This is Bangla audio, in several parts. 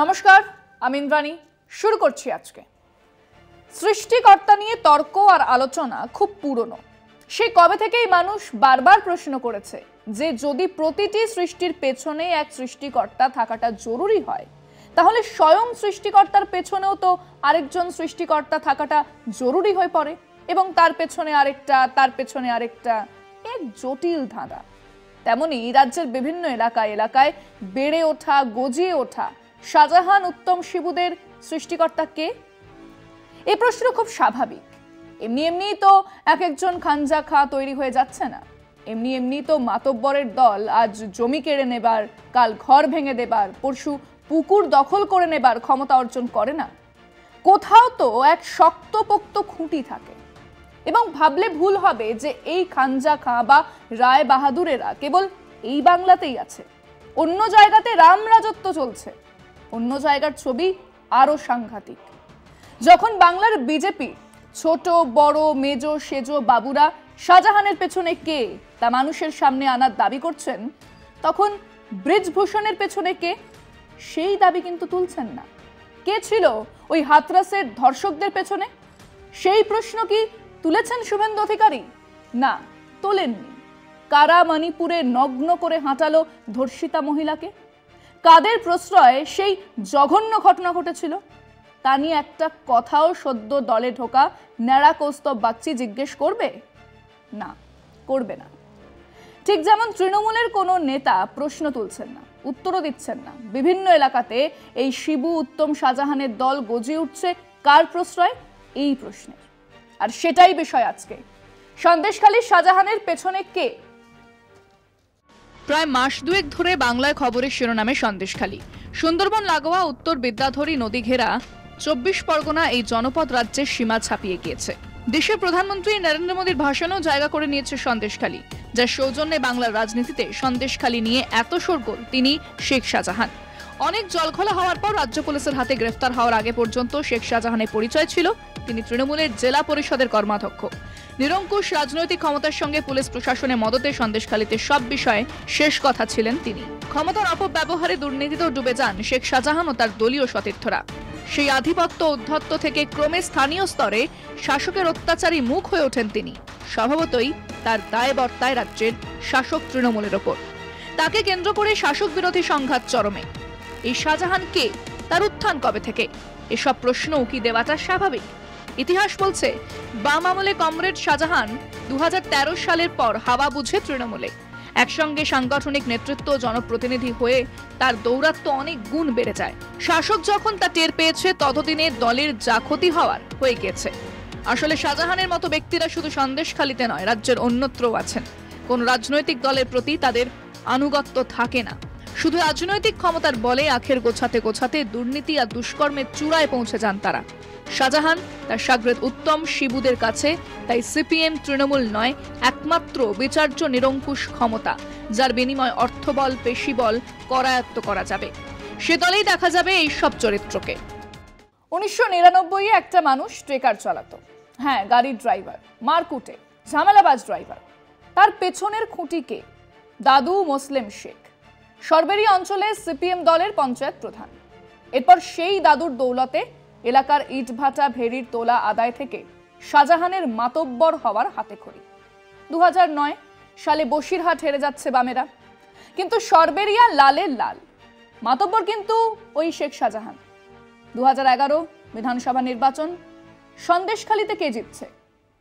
নমস্কার, আমি ইন্দ্রাণী। শুরু করছি আজকে। সৃষ্টিকর্তা নিয়ে তর্ক আর আলোচনা খুব পুরনো। সেই কবে থেকেই মানুষ বারবার প্রশ্ন করেছে যে যদি প্রতিটি সৃষ্টির পেছনে এক সৃষ্টিকর্তা থাকাটা জরুরি হয়, তাহলে স্বয়ং সৃষ্টিকর্তার পেছনেও তো আরেকজন সৃষ্টিকর্তা থাকাটা জরুরি হয়ে পড়ে, এবং তার পেছনে আরেকটা, তার পেছনে আরেকটা, এক জটিল ধাঁধা। তেমনি রাজ্যের বিভিন্ন এলাকায় এলাকায় বেড়ে ওঠা, গজিয়ে ওঠা শাহজাহান উত্তম শিবুদের সৃষ্টিকর্তা কে? এই প্রশ্ন খুব স্বাভাবিক। এমনি এমনি তো এক একজন খানজা খা তৈরি হয়ে যাচ্ছে না। এমনি এমনি তো মাতব্বরের দল আজ জমি কেড়ে নেবার, কাল ঘর ভেঙে দেবার, পরশু পুকুর দখল করে নেবার ক্ষমতা অর্জন করে না। কোথাও তো এক শক্তপোক্ত খুঁটি থাকে, এবং ভাবলে ভুল হবে যে এই খানজা খাঁ বা রায় বাহাদুরেরা কেবল এই বাংলাতেই আছে। অন্য জায়গাতে রাম রাজত্ব চলছে। অন্য জায়গার ছবি আরো সাংঘাতিক। যখন বাংলার বিজেপি ছোট বড় মেজো সেজো বাবুরা শাহজাহানের পেছনে কে তা মানুষের সামনে আনার দাবি করছেন, তখন ব্রিজভূষণের পেছনে কে সেই দাবি কিন্তু তুলছেন না। কে ছিল ওই হাতরাসের ধর্ষকদের পেছনে? সেই প্রশ্ন কি তুলেছেন শুভেন্দু অধিকারী? না, তোলেননি। কারা মণিপুরে নগ্ন করে হাঁটালো ধর্ষিতা মহিলাকে? কাদের প্রশ্রয়ে সেই জঘন্য ঘটনা ঘটেছিল তা নিয়ে একটা কথাও সদ্য দলে ঢোকা ন্যাড়া কৌস্তব বাগচি জিজ্ঞেস করবে? না, করবে না। ঠিক যেমন তৃণমূলের কোনো নেতা প্রশ্ন তুলছেন না, উত্তরও দিচ্ছেন না। বিভিন্ন এলাকাতে এই শিবু উত্তম শাহজাহানের দল গজিয়ে উঠছে কার প্রশ্রয়? এই প্রশ্নের। আর সেটাই বিষয় আজকে। সন্দেশখালী শাহজাহানের পেছনে কে? প্রায় মাস দুয়েক ধরে বাংলায় খবরের শিরোনামে সন্দেশখালী। সুন্দরবন লাগোয়া উত্তর বিদ্যাধরী নদী ঘেরা 24 পরগনা এই জনপদ রাজ্যের সীমা ছাপিয়ে গিয়েছে। দেশের প্রধানমন্ত্রী নরেন্দ্র মোদীর ভাষণেও জায়গা করে নিয়েছে সন্দেশখালী, যার সৌজন্যে বাংলার রাজনীতিতে সন্দেশখালী নিয়ে এত শোরগোল তিনি শেখ শাহজাহান। অনেক জলঘোলা হওয়ার পর রাজ্য পুলিশের হাতে গ্রেফতার হওয়ার আগে পর্যন্ত শেখ শাহজাহানের পরিচয় ছিল তিনি তৃণমূলের জেলা পরিষদের কর্মাধ্যক্ষ। নিরঙ্কুশ রাজনৈতিক ক্ষমতার সঙ্গে পুলিশ প্রশাসনের মদতে সন্দেশখালীতে সব বিষয়ে শেষ কথা ছিলেন তিনি। ক্ষমতার অপব্যবহারে দুর্নীতিতেও ডুবে যান শেখ শাহজাহান ও তার দলীয় সতীর্থরা। সেই আধিপত্য উদ্ধত্ত থেকে ক্রমে স্থানীয় স্তরে শাসকের অত্যাচারী মুখ হয়ে ওঠেন তিনি। স্বভাবতই তার দায় বর্তায় রাজ্যের শাসক তৃণমূলের ওপর। তাকে কেন্দ্র করে শাসক বিরোধী সংঘাত চরমে। এই শাহজাহান কে? তার উত্থান কবে থেকে? এসব প্রশ্ন উকি দেওয়াটা স্বাভাবিক। ইতিহাস বলছে বাম আমলে কমরেড শাহজাহান 2013 সালের পর হাওয়া বুঝে তৃণমূলে। একসঙ্গে সাংগঠনিক নেতৃত্ব, জনপ্রতিনিধি হয়ে তার দৌরাত্ম্য অনেক গুণ বেড়ে যায়। শাসক যখন তা টের পেয়েছে, ততদিনে দলের যা ক্ষতি হওয়ার হয়ে গেছে। আসলে শাহজাহানের মতো ব্যক্তিরা শুধু সন্দেশখালীতে নয়, রাজ্যের অন্যত্রও আছেন। কোন রাজনৈতিক দলের প্রতি তাদের আনুগত্য থাকে না। শুধু রাজনৈতিক ক্ষমতার বলে আখের গোছাতে গোছাতে দুর্নীতি আর দুষ্কর্মের চূড়ায় পৌঁছে যান তারা। শাহজাহান তার শাগরেদ উত্তম শিবুদের কাছে তাই সিপিএম তৃণমূল নয়, একমাত্র বিচার্য নিরঙ্কুশ ক্ষমতা, যার বিনিময় অর্থবল, পেশিবল করায়ত্ত করা যাবে। সে দলেই দেখা যাবে এই সব চরিত্রকে। 1999-এ একটা মানুষ ট্রেকার চালাতো। হ্যাঁ, গাড়ির ড্রাইভার, মারকুটে ঝামেলাবাজ ড্রাইভার। তার পেছনের খুঁটিকে দাদু মোসলেম শেখ, সরবেরি অঞ্চলে সিপিএম দলের পঞ্চায়েত প্রধান। এরপর সেই দাদুর দৌলতে এলাকার ইটভাটা ভেড়ির তোলা আদায় থেকে শাহজাহানের মাতব্বর হওয়ার হাতেখড়ি। 2009 সালে বসিরহাট হেরে যাচ্ছে বামেরা, কিন্তু সরবেরিয়া লালের লাল। মাতব্বর কিন্তু ওই শেখ শাহজাহান। 2011 বিধানসভা নির্বাচন, সন্দেশখালীতে কে জিতছে?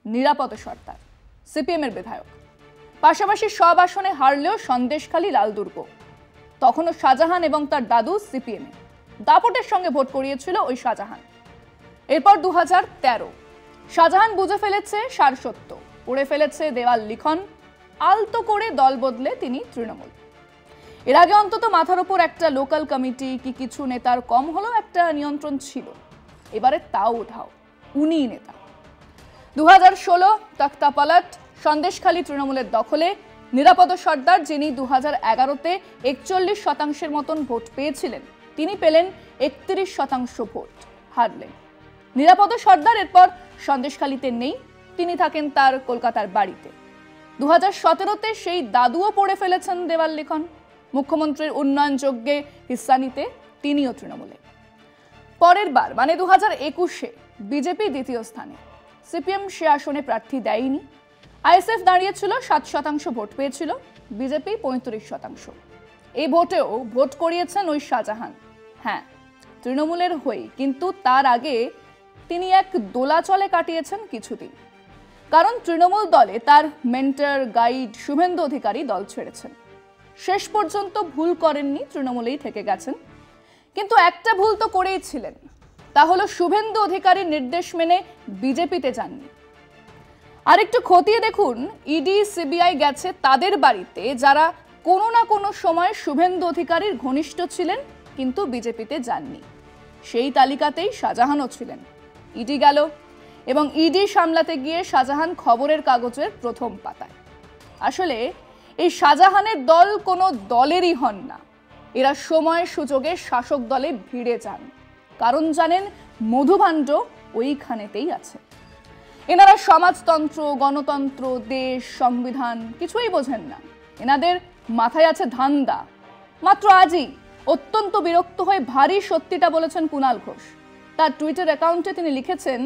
নিরাপদ সর্দার, সিপিএম এর বিধায়ক। পাশাপাশি সব আসনে হারলেও সন্দেশখালী লাল দুর্গ। তখনও শাহজাহান এবং তার দাদু সিপিএম এ দাপটের সঙ্গে ভোট করিয়েছিল ওই শাহজাহান। এরপর 2013 শাহজাহান বুঝে ফেলেছে সারসত্য, পড়ে ফেলেছে দেওয়াল লিখন, আলতো করে দল বদলে তিনি তৃণমূল। এর আগে অন্তত মাথার উপর একটা লোকাল কমিটি কি কিছু নেতার কম হলেও একটা নিয়ন্ত্রণ ছিল। এবারে তাও উঠাও, উনি নেতা। 2016 তক্তা পালট, সন্দেশখালী তৃণমূলের দখলে। নিরাপদ সর্দার, যিনি 2011-তে 41% মতন ভোট পেয়েছিলেন, তিনি পেলেন 31% ভোট, হারলেন। নিরাপদ সর্দার এরপর সন্দেশখালীতে নেই, তিনি থাকেন তার কলকাতার বাড়িতে। 2017-তে সেই দাদুও পড়ে ফেলেছেন দেওয়াল লিখন। মুখ্যমন্ত্রীর উন্নয়ন যজ্ঞে হিস্সা নিতে তিনিও তৃণমূলে। পরের বার মানে 2021-এ বিজেপি দ্বিতীয় স্থানে, সিপিএম সে আসনে প্রার্থী দেয়নি। আইএসএফ দাঁড়িয়েছিল 7% ভোট পেয়েছিল, বিজেপি 35%। এই ভোটেও ভোট করিয়েছেন ওই শাহজাহান, হ্যাঁ তৃণমূলের হয়ে, কিন্তু তার আগে তিনি এক দোলাচলে কাটিয়েছেন কিছুদিন। কারণ তৃণমূল দলে তার মেন্টর গাইড শুভেন্দু অধিকারী দল ছেড়েছেন। শেষ পর্যন্ত ভুল করেননি, তৃণমূলেই থেকে গেছেন। কিন্তু একটা ভুল তো করেই ছিলেন, তা হলো শুভেন্দু অধিকারীর নির্দেশ মেনে বিজেপিতে যাননি। আরেকটু খতিয়ে দেখুন, ইডি সিবিআই গেছে তাদের বাড়িতে যারা কোনো না কোনো সময় শুভেন্দু অধিকারীর ঘনিষ্ঠ ছিলেন কিন্তু বিজেপিতে যাননি। সেই তালিকাতেই শাহজাহানও ছিলেন। ইডি গেল এবং ইডি সামলাতে গিয়ে শাহজাহান খবরের কাগজের প্রথম পাতায়। আসলে এই শাহজাহানের দল কোনো দলেরই হন না, এরা সময় সুযোগে শাসক দলে ভিড়ে যান। কারণ জানেন মধুভাণ্ড ওইখানেতেই আছে। এনারা সমাজতন্ত্র, গণতন্ত্র, দেশ, সংবিধান কিছুই বোঝেন না। এনাদের মাথায় আছে ধান্দা। মাত্র আজই অত্যন্ত বিরক্ত হয়ে ভারী সত্যিটা বলেছেন কুণাল ঘোষ। তার টুইটার অ্যাকাউন্টে তিনি লিখেছেন,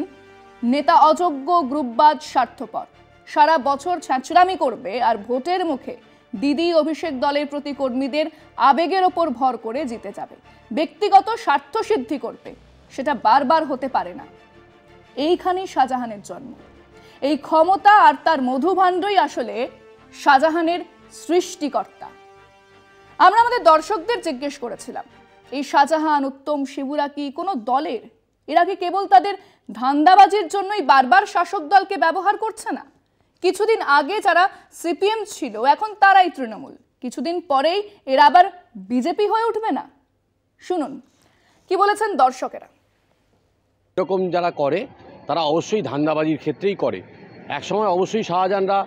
নেতা অযোগ্য, গ্রুপবাজ, স্বার্থপর, সারা বছর ছ্যাঁচড়ামি করবে আর ভোটের মুখে দিদি অভিষেক দলের প্রতি কর্মীদের আবেগের ওপর ভর করে জিতে যাবে, ব্যক্তিগত স্বার্থ সিদ্ধি করবে, সেটা বারবার হতে পারে না। এইখানেই শাহজাহানের জন্ম। এই ক্ষমতা আর তার মধুভাণ্ডই আসলে শাহজাহানের সৃষ্টিকর্তা। আমরা আমাদের দর্শকদের জিজ্ঞেস করেছিলাম, এই শাহজাহান, উত্তম, শিবুরা কি কোনো দলের? এরা কি কেবল তাদের ধান্দাবাজির জন্যই বারবার শাসক দলকে ব্যবহার করছে না? কিছুদিন আগে যারা সিপিএম ছিল এখন তারাই তৃণমূল, কিছুদিন পরেই এরা আবার বিজেপি হয়ে উঠবে না? শুনুন কি বলেছেন দর্শকেরা। এরকম যারা করে তারা অবশ্যই ধান্দাবাজির ক্ষেত্রেই করে। একসময় অবশ্যই শাহজাহানরা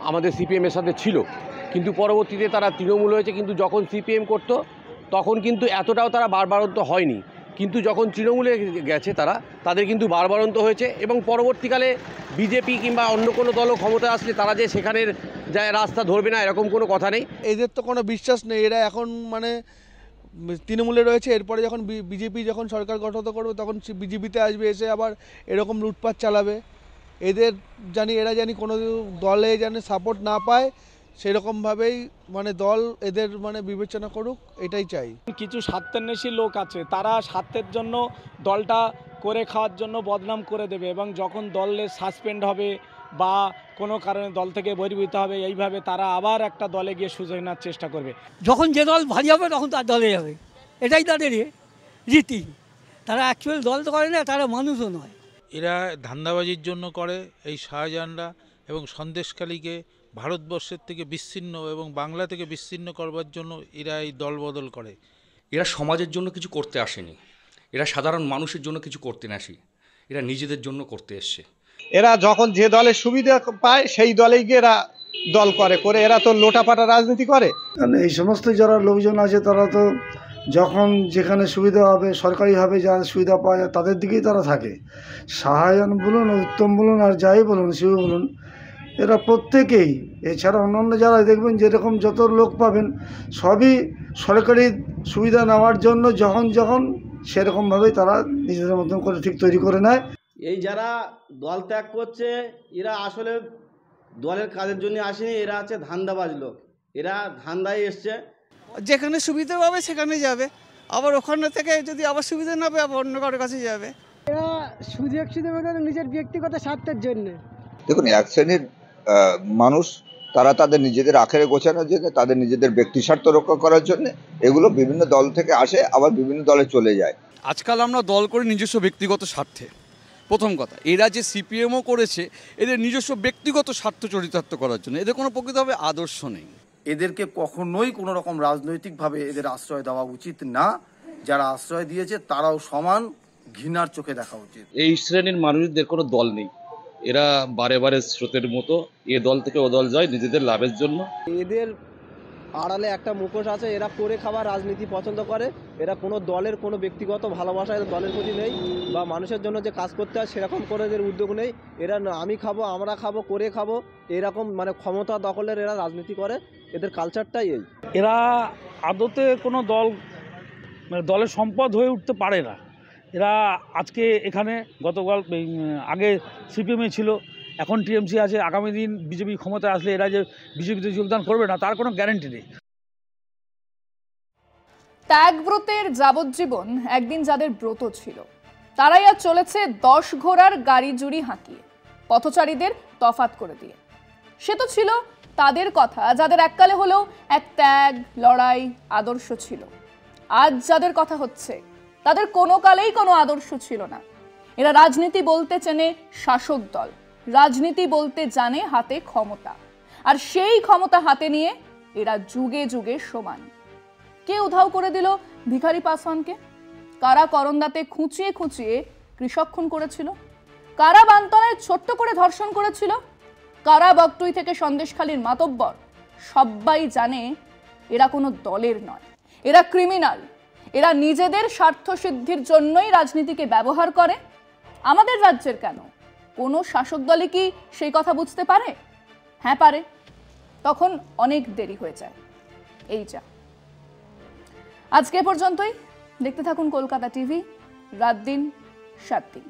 আমাদের সিপিএমের সাথে ছিল, কিন্তু পরবর্তীতে তারা তৃণমূল হয়েছে। কিন্তু যখন সিপিএম করতো তখন কিন্তু এতটাও তারা বারবারন্ত হয়নি, কিন্তু যখন তৃণমূলে গেছে তাদের কিন্তু বারবারন্ত হয়েছে। এবং পরবর্তীকালে বিজেপি কিংবা অন্য কোনো দলও ক্ষমতায় আসলে তারা যে সেখানের যায় রাস্তা ধরবে না এরকম কোনো কথা নেই। এদের তো কোনো বিশ্বাস নেই। এরা এখন মানে তৃণমূলে রয়েছে, এরপরে যখন বিজেপি যখন সরকার গঠন করবে তখন বিজেপিতে আসবে, এসে আবার এরকম লুটপাট চালাবে। এরা জানি কোনো দলে যেন সাপোর্ট না পায়, সেরকমভাবেই মানে দল এদের মানে বিবেচনা করুক, এটাই চাই। কিছু স্বার্থান্বেষী লোক আছে, তারা স্বার্থের জন্য দলটা করে খাওয়ার জন্য বদনাম করে দেবে, এবং যখন দলে সাসপেন্ড হবে বা কোনো কারণে দল থেকে বহির্ভূত হবে, এইভাবে তারা আবার একটা দলে গিয়ে সুযোগ নেওয়ার চেষ্টা করবে। যখন যে দল ভারী হবে তখন তার দলে যাবে, এটাই তাদের রীতি। তারা অ্যাকচুয়াল দল তো করে না, তারা মানুষও নয়। এরা ধান্দাবাজির জন্য করে এই শাহজাহানরা, এবং সন্দেশখালীকে ভারতবর্ষের থেকে বিচ্ছিন্ন এবং বাংলা থেকে বিচ্ছিন্ন করবার জন্য এরা এই দল বদল করে। এরা সমাজের জন্য কিছু করতে আসেনি, এরা সাধারণ মানুষের জন্য কিছু করতে আসে, এরা নিজেদের জন্য করতে এসছে। এরা যখন যে দলের সুবিধা পায় সেই দলেই গিয়ে এরা দল করে এরা তো লোটাপাটা রাজনীতি করে। এই সমস্ত যারা লোকজন আছে তারা তো যখন যেখানে সুবিধা হবে, সরকারিভাবে যারা সুবিধা পায় তাদের দিকেই তারা থাকে। শাহজাহান বলুন, উত্তম বলুন, আর যাই বলুন, শিবু বলুন, এরা প্রত্যেকেই, এছাড়া অন্যান্য যারা দেখবেন যেরকম যত লোক পাবেন সবই সরকারি সুবিধা নেওয়ার জন্য যখন সেরকমভাবেই তারা নিজেদের মতন করে ঠিক তৈরি করে নেয়। এই যারা দল ত্যাগ করছে এরা আসলে দলের কাজের জন্য আসেনি, এরা আছে ধান্দাবাজ লোক, এরা ধান্দায় এসছে। যেখানে সুবিধা পাবে সেখানে যাবে, আবার ওখানে থেকে যদি আবার সুবিধা না পাবে আবার অন্য কারোর কাছে যাবে। এরা সুযোগ সুবিধা নিজের ব্যক্তিগত স্বার্থের জন্য। দেখুন, এক শ্রেণীর মানুষ তারা তাদের নিজেদের আখেরে গোছানোর জন্য, তাদের নিজেদের ব্যক্তি স্বার্থ রক্ষা করার জন্য এগুলো বিভিন্ন দল থেকে আসে, আবার বিভিন্ন দলে চলে যায়। আজকাল আমরা দল করি নিজস্ব ব্যক্তিগত স্বার্থে। প্রথম কথা, এরা যে সিপিএমও করেছে এদের নিজস্ব ব্যক্তিগত স্বার্থ চরিতার্থ করার জন্য, এদের কোনো প্রকৃতভাবে আদর্শ নেই। এদেরকে কখনোই কোনো রকম রাজনৈতিকভাবে এদের আশ্রয় দেওয়া উচিত না। যারা আশ্রয় দিয়েছে তারাও সমান ঘৃণার চোখে দেখা উচিত। এই শ্রেণীর মানুষদের কোনো দল নেই, এরা বারে বারে স্রোতের মতো এ দল থেকে ও দল যায় নিজেদের লাভের জন্য। এদের আড়ালে একটা মুখোশ আছে, এরা করে খাবার রাজনীতি পছন্দ করে। এরা কোনো দলের কোনো ব্যক্তিগত ভালোবাসা এদের দলের প্রতি নেই, বা মানুষের জন্য যে কাজ করতে হয় সেরকম করে এদের উদ্যোগ নেই। এরা আমি খাবো, আমরা খাবো, করে খাবো, এরকম মানে ক্ষমতা দখলের এরা রাজনীতি করে। এদের কালচারটাই এই। এরা আদতে কোনো দল মানে দলের সম্পদ হয়ে উঠতে পারে না। এরা আজকে এখানে গতকাল আগে সিপিএমে ছিল, এখন টিএমসি আছে, আগামী দিন বিজেপি ক্ষমতায় আসলে এরা যে বিজেপিতে যোগদান করবে না তার কোনো গ্যারান্টি নেই। ত্যাগব্রতের যাবজ্জীবন একদিন যাদের ব্রত ছিল তারাই আজ চলেছে 10 ঘোড়ার গাড়ি জুড়ি হাঁকিয়ে, পথচারীদের তফাৎ করে দিয়ে। সে তো ছিল তাদের কথা যাদের এককালে হলেও এক ত্যাগ, লড়াই, আদর্শ ছিল। আজ যাদের কথা হচ্ছে তাদের কোনো কালেই কোনো আদর্শ ছিল না। এরা রাজনীতি বলতে চেনে শাসক দল, রাজনীতি বলতে জানে হাতে ক্ষমতা, আর সেই ক্ষমতা হাতে নিয়ে এরা যুগে যুগে সমান। কে উধাও করে দিল ভিখারি পাসওয়ানকে? কারা করন্দাতে খুঁচিয়ে খুঁচিয়ে কৃষক খুন করেছিল? কারা বানতলায় ছোট্ট করে ধর্ষণ করেছিল? কারা বকটুই থেকে সন্দেশখালীর মাতব্বর? সবাই জানে এরা কোনো দলের নয়, এরা ক্রিমিনাল। এরা নিজেদের স্বার্থ সিদ্ধির জন্যই রাজনীতিকে ব্যবহার করে। আমাদের রাজ্যের কেন কোনো শাসক দলে কি সেই কথা বুঝতে পারে? হ্যাঁ পারে, তখন অনেক দেরি হয়ে যায়। এই যা আজকে পর্যন্তই। দেখতে থাকুন কলকাতা টিভি, রাত দিন 7 দিন।